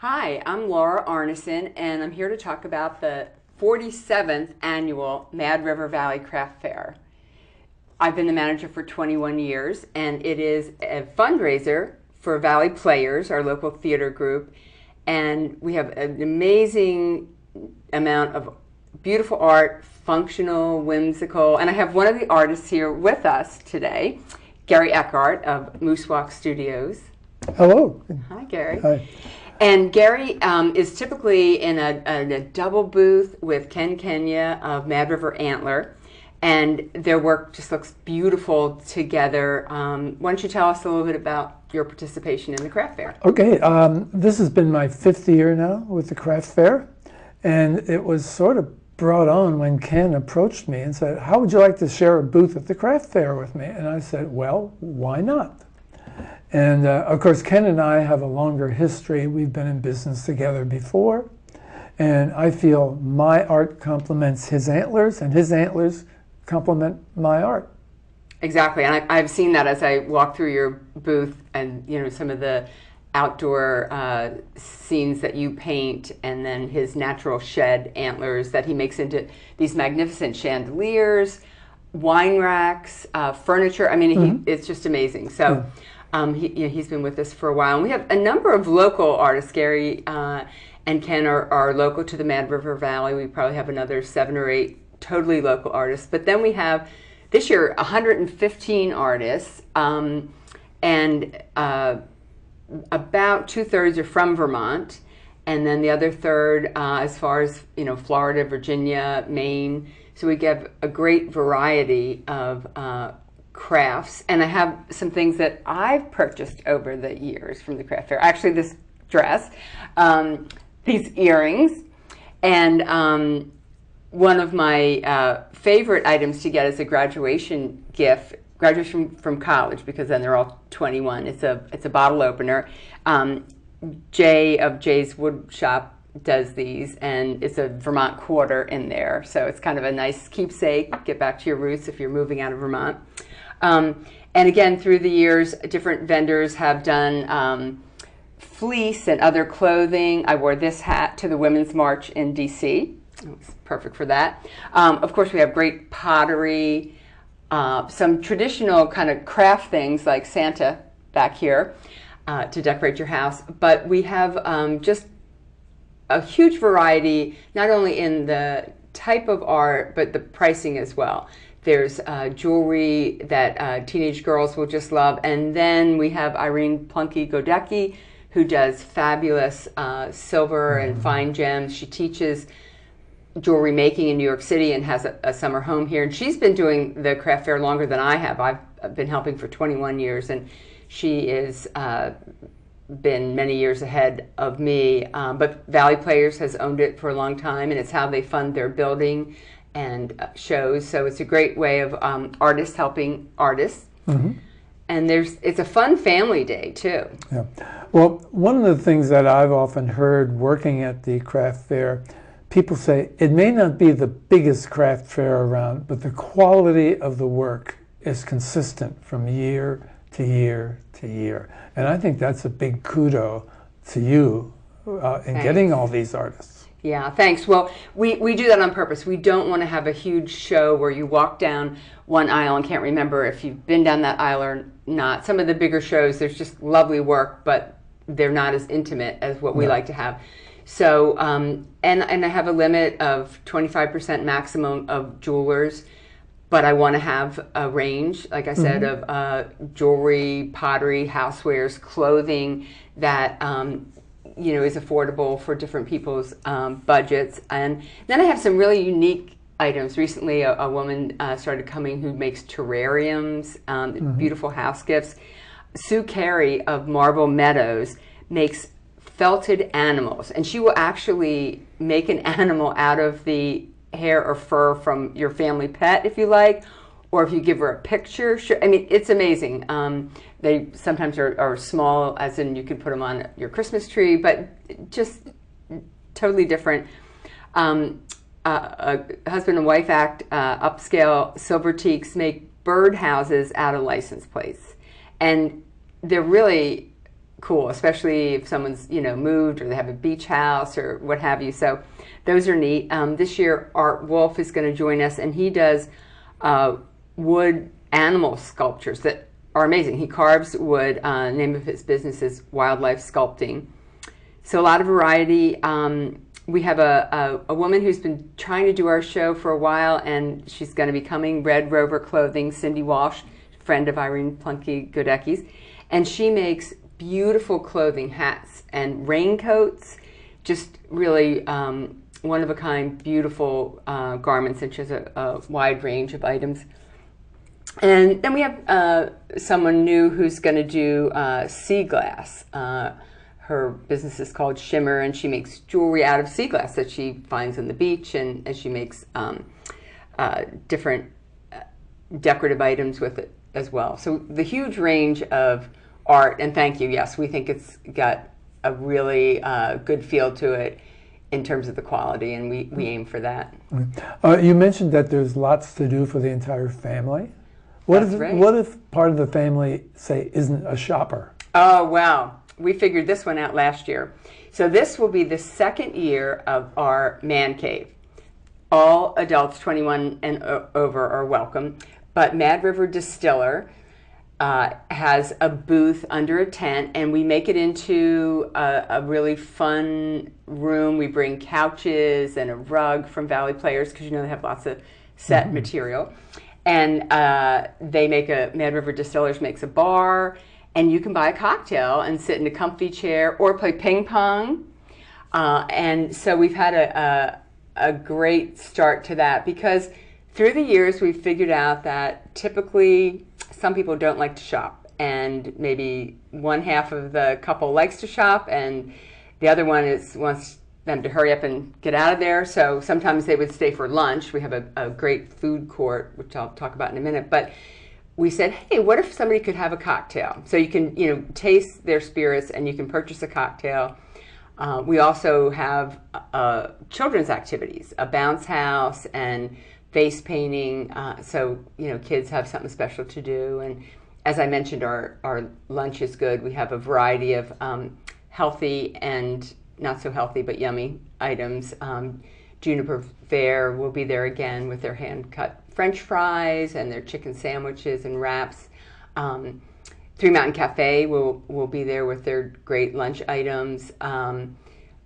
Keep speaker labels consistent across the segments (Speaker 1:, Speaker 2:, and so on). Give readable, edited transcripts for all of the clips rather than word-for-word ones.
Speaker 1: Hi, I'm Laura Arneson, and I'm here to talk about the 47th annual Mad River Valley Craft Fair. I've been the manager for 21 years, and it is a fundraiser for Valley Players, our local theater group, and we have an amazing amount of beautiful art, functional, whimsical, and I have one of the artists here with us today, Gary Eckhart of Moose Walk Studios.
Speaker 2: Hello.
Speaker 1: Hi, Gary.
Speaker 2: Hi.
Speaker 1: And Gary is typically in a double booth with Ken Kenya of Mad River Antler, and their work just looks beautiful together. Why don't you tell us a little bit about your participation in the craft fair?
Speaker 2: Okay, this has been my 5th year now with the craft fair, and it was sort of brought on when Ken approached me and said, how would you like to share a booth at the craft fair with me? And I said, well, why not? And of course, Ken and I have a longer history. We've been in business together before, and I feel my art complements his antlers, and his antlers complement my art.
Speaker 1: Exactly, and I've seen that as I walk through your booth, and some of the outdoor scenes that you paint, and then his natural shed antlers that he makes into these magnificent chandeliers, wine racks, furniture. I mean, it's just amazing. So. He's been with us for a while. And we have a number of local artists. Gary and Ken are local to the Mad River Valley. We probably have another 7 or 8 totally local artists. But then we have, this year, 115 artists. And about 2/3 are from Vermont. And then the other third, as far as, Florida, Virginia, Maine. So we get a great variety of crafts, and I have some things that I've purchased over the years from the craft fair. Actually, this dress, these earrings, and one of my favorite items to get as a graduation gift, graduation from college, because then they're all 21. It's a bottle opener. Jay of Jay's Wood Shop does these, and it's a Vermont quarter in there, so it's kind of a nice keepsake. Get back to your roots if you're moving out of Vermont. And again, through the years, different vendors have done fleece and other clothing. I wore this hat to the Women's March in DC. It's perfect for that. Of course, we have great pottery, some traditional kind of craft things like Santa back here to decorate your house. But we have just a huge variety, not only in the type of art, but the pricing as well. There's jewelry that teenage girls will just love. And then we have Irene Plunky-Godecki, who does fabulous silver and fine gems. She teaches jewelry making in New York City and has a summer home here. And she's been doing the craft fair longer than I have. I've been helping for 21 years, and she is been many years ahead of me. But Valley Players has owned it for a long time, and it's how they fund their building and shows. So it's a great way of artists helping artists. And it's a fun family day too.
Speaker 2: Yeah. Well, one of the things that I've often heard working at the craft fair, people say it may not be the biggest craft fair around, but the quality of the work is consistent from year to year to year. And I think that's a big kudo to you in getting all these artists.
Speaker 1: Yeah, thanks. Well, we do that on purpose. We don't want to have a huge show where you walk down one aisle and can't remember if you've been down that aisle or not. Some of the bigger shows, there's just lovely work, but they're not as intimate as what we like to have. So, and I have a limit of 25% maximum of jewelers, but I want to have a range, like I said, of jewelry, pottery, housewares, clothing that is affordable for different people's budgets. And then I have some really unique items. Recently, a woman started coming who makes terrariums, beautiful house gifts. Sue Carey of Marble Meadows makes felted animals, and she will actually make an animal out of the hair or fur from your family pet, if you like, or if you give her a picture. I mean, it's amazing. They sometimes are small, as in you can put them on your Christmas tree, but just totally different. A husband and wife act, upscale Silverteaks make birdhouses out of license plates. And they're really cool, especially if someone's, you know, moved or they have a beach house or what have you. So those are neat. This year, Art Wolf is going to join us, and he does wood animal sculptures that are amazing. He carves wood. Name of his business is Wildlife Sculpting. So a lot of variety. We have a woman who's been trying to do our show for a while, and she's going to be coming, Red Rover Clothing, Cindy Walsh, friend of Irene Plunke Godecki's. And she makes beautiful clothing, hats and raincoats, just really one-of-a-kind, beautiful garments, and she has a wide range of items. And then we have someone new who's going to do sea glass. Her business is called Shimmer, and she makes jewelry out of sea glass that she finds on the beach, and she makes different decorative items with it as well. So the huge range of art, and thank you, yes, we think it's got a really good feel to it in terms of the quality, and we aim for that.
Speaker 2: You mentioned that there's lots to do for the entire family. What if part of the family, say, isn't a shopper?
Speaker 1: Oh, wow. We figured this one out last year. So this will be the second year of our man cave. All adults 21 and over are welcome, but Mad River Distiller has a booth under a tent, and we make it into a really fun room. We bring couches and a rug from Valley Players, because you know they have lots of set material. And Mad River Distillers makes a bar, and you can buy a cocktail and sit in a comfy chair or play ping pong. And so we've had a great start to that, because through the years we've figured out that typically some people don't like to shop, and maybe one half of the couple likes to shop and the other one wants them to hurry up and get out of there. So sometimes they would stay for lunch. We have a great food court, which I'll talk about in a minute. But we said, hey, what if somebody could have a cocktail? So you can, you know, taste their spirits and you can purchase a cocktail. We also have children's activities, a bounce house and face painting. So, you know, kids have something special to do. And as I mentioned, our lunch is good. We have a variety of healthy and not so healthy but yummy items. Juniper Fair will be there again with their hand-cut French fries and their chicken sandwiches and wraps. Three Mountain Cafe will be there with their great lunch items.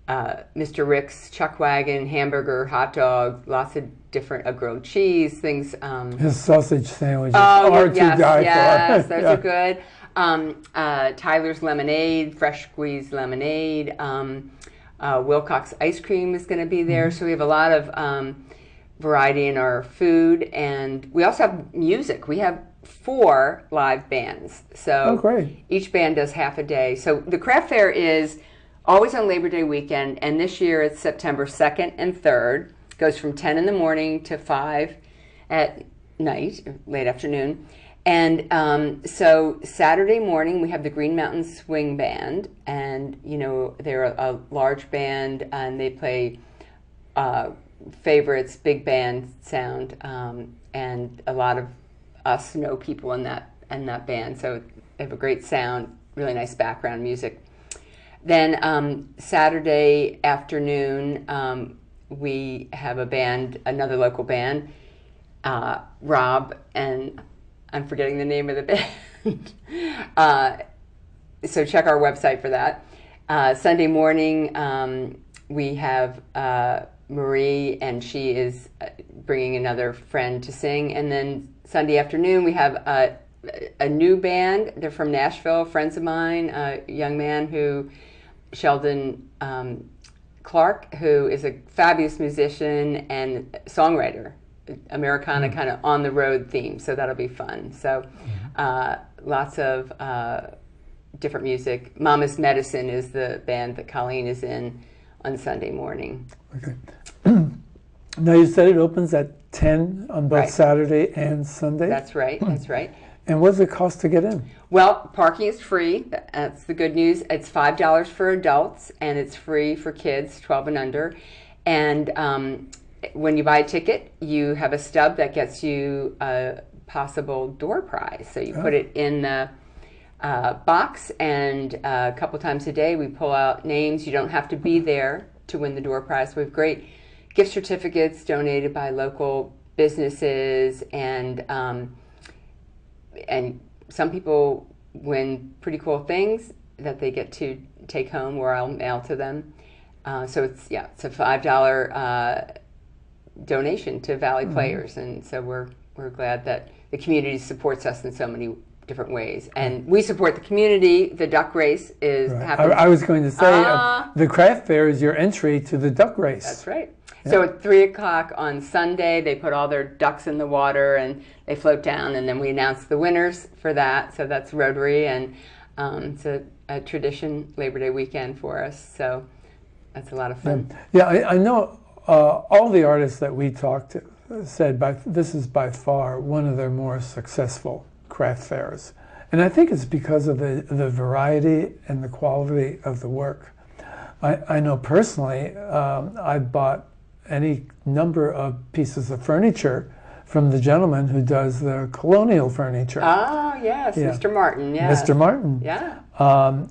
Speaker 1: Mr. Rick's Chuck Wagon, hamburger, hot dog, lots of different grilled cheese things.
Speaker 2: His sausage sandwiches
Speaker 1: are
Speaker 2: to die for.
Speaker 1: Yes, those are good. Tyler's Lemonade, fresh squeezed lemonade. Wilcox Ice Cream is going to be there. So we have a lot of variety in our food, and we also have music. We have 4 live bands. So
Speaker 2: great.
Speaker 1: Each band does half a day. So the craft fair is always on Labor Day weekend, and this year it's September 2nd and 3rd. It goes from 10 in the morning to 5 at night, late afternoon. And so Saturday morning we have the Green Mountain Swing Band, and you know they're a large band, and they play favorites, big band sound, and a lot of us know people in that band, so they have a great sound, really nice background music. Then Saturday afternoon we have a band, another local band, Rob and I'm forgetting the name of the band. So check our website for that. Sunday morning, we have Marie, and she is bringing another friend to sing. And then Sunday afternoon, we have a new band. They're from Nashville, friends of mine, a young man Sheldon Clark, who is a fabulous musician and songwriter. Americana kind of on the road theme, so that'll be fun. So lots of different music. Mama's Medicine is the band that Colleen is in on Sunday morning.
Speaker 2: Okay. Now you said it opens at 10 on both Saturday and Sunday?
Speaker 1: That's right, that's right.
Speaker 2: And what does it cost to get in?
Speaker 1: Well, parking is free. That's the good news. It's $5 for adults, and it's free for kids 12 and under. And when you buy a ticket, you have a stub that gets you a possible door prize. So you put it in the box, and a couple times a day we pull out names. You don't have to be there to win the door prize. We have great gift certificates donated by local businesses, and some people win pretty cool things that they get to take home, or I'll mail to them. So it's a $5 donation to Valley Players, and so we're glad that the community supports us in so many different ways, and we support the community. The duck race is happening.
Speaker 2: I was going to say the craft fair is your entry to the duck race.
Speaker 1: That's right. Yeah. So at 3:00 on Sunday, they put all their ducks in the water and they float down, and then we announce the winners for that. So that's Rotary, and it's a tradition Labor Day weekend for us. So that's a lot of fun.
Speaker 2: Yeah, I know all the artists that we talked to said this is by far one of their more successful craft fairs. And I think it's because of the variety and the quality of the work. I know personally, I bought any number of pieces of furniture from the gentleman who does the colonial furniture.
Speaker 1: Oh, yes, yeah. Mr. Martin, yeah.
Speaker 2: Mr. Martin.
Speaker 1: Yeah.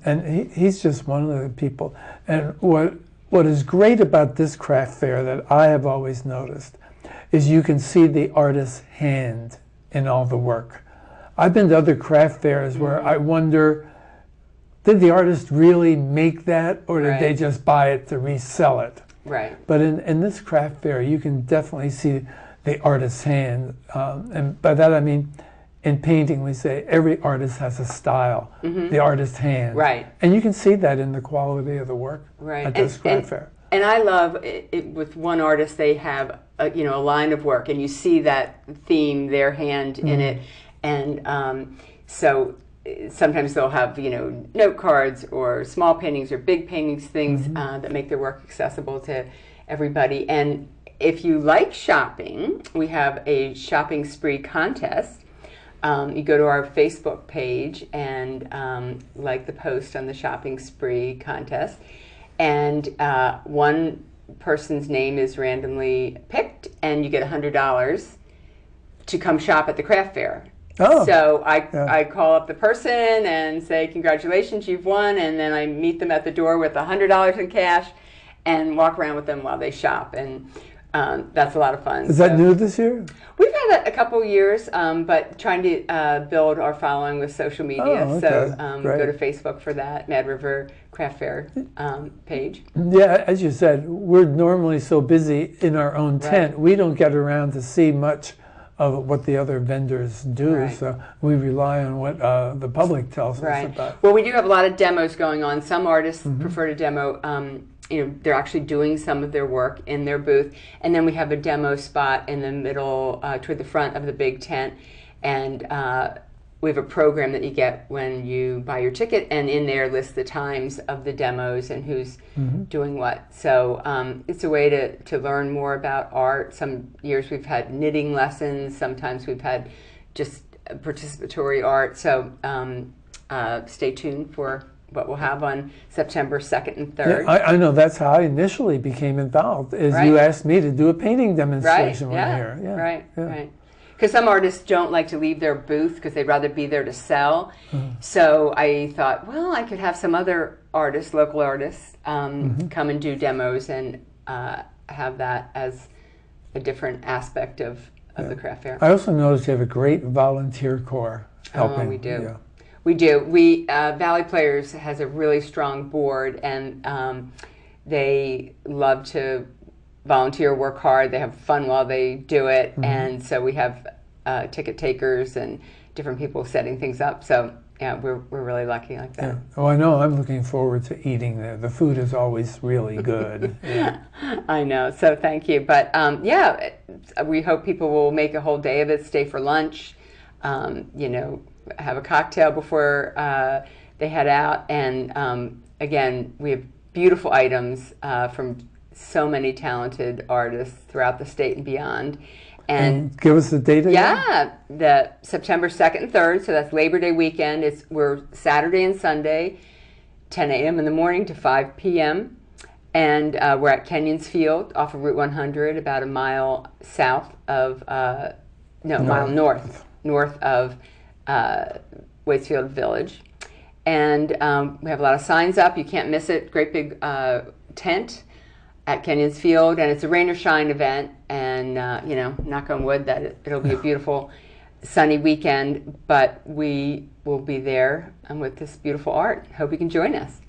Speaker 2: And he's just one of the people. And what is great about this craft fair that I have always noticed is you can see the artist's hand in all the work. I've been to other craft fairs where I wonder, did the artist really make that, or did they just buy it to resell it?
Speaker 1: Right.
Speaker 2: But in this craft fair, you can definitely see the artist's hand. And by that I mean, in painting, we say every artist has a style, the artist's hand.
Speaker 1: Right.
Speaker 2: And you can see that in the quality of the work at this craft fair.
Speaker 1: And I love it, with one artist, they have a line of work, and you see that theme, their hand in it. And so sometimes they'll have, note cards or small paintings or big paintings, things that make their work accessible to everybody. And if you like shopping, we have a shopping spree contest. You go to our Facebook page and like the post on the shopping spree contest. And one person's name is randomly picked, and you get $100 to come shop at the craft fair.
Speaker 2: Oh,
Speaker 1: so I call up the person and say, congratulations, you've won, and then I meet them at the door with $100 in cash and walk around with them while they shop, and that's a lot of fun.
Speaker 2: Is that new this year?
Speaker 1: We've had that a couple years, but trying to build our following with social media.
Speaker 2: Oh, okay.
Speaker 1: So go to Facebook for that, Mad River Craft Fair page.
Speaker 2: Yeah, as you said, we're normally so busy in our own tent, we don't get around to see much of what the other vendors do, so we rely on what the public tells us about.
Speaker 1: Well, we do have a lot of demos going on. Some artists prefer to demo, they're actually doing some of their work in their booth, and then we have a demo spot in the middle, toward the front of the big tent, and we have a program that you get when you buy your ticket, and in there lists the times of the demos and who's doing what. So it's a way to learn more about art. Some years we've had knitting lessons. Sometimes we've had just participatory art. So stay tuned for what we'll have on September 2nd and 3rd.
Speaker 2: Yeah, I know that's how I initially became involved, is you asked me to do a painting demonstration one year. Yeah.
Speaker 1: Right. Because some artists don't like to leave their booth because they'd rather be there to sell. So I thought, well, I could have some other artists, local artists, come and do demos and have that as a different aspect of the craft fair.
Speaker 2: I also noticed you have a great volunteer corps helping.
Speaker 1: Oh, we do.
Speaker 2: Yeah.
Speaker 1: We do. Valley Players has a really strong board, and they love to volunteer, work hard. They have fun while they do it, and so we have ticket takers and different people setting things up. So yeah, we're really lucky like that.
Speaker 2: Yeah. Oh, I know. I'm looking forward to eating there. The food is always really good.
Speaker 1: I know. So thank you. But we hope people will make a whole day of it. Stay for lunch. Have a cocktail before they head out. And again, we have beautiful items from so many talented artists throughout the state and beyond. And
Speaker 2: give us the date again?
Speaker 1: Yeah, the September 2nd and 3rd, so that's Labor Day weekend. We're Saturday and Sunday, 10 a.m. in the morning to 5 p.m. And we're at Kenyon's Field off of Route 100, about a mile south of, mile north of Waitsfield Village. And we have a lot of signs up. You can't miss it. Great big tent at Kenyon's Field, and it's a rain or shine event. And knock on wood that it'll be a beautiful sunny weekend. But we will be there with this beautiful art. Hope you can join us.